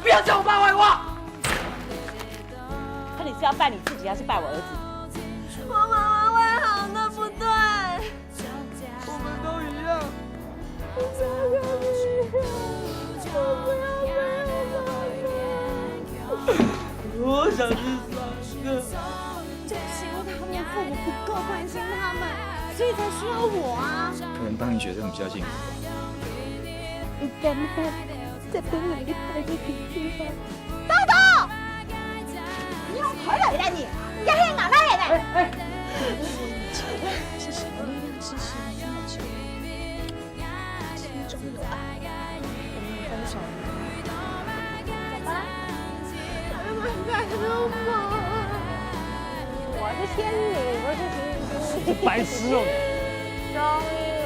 不要叫我爸坏话。看你是要拜你自己，还是拜我儿子？我妈妈会好的，不对。我们都一样。我不要我想去上课。对不起，他们父母不够关心他们，所以才需要我啊。可能当你学生比较幸福。你敢不敢再帮我一拍个地方？豆豆，你用腿来的你，你还哪来的？是什么力量支持你这么久？心中有爱，我们分手。走吧。妈妈干什么？我是仙女，不是星星。白痴哦！终于。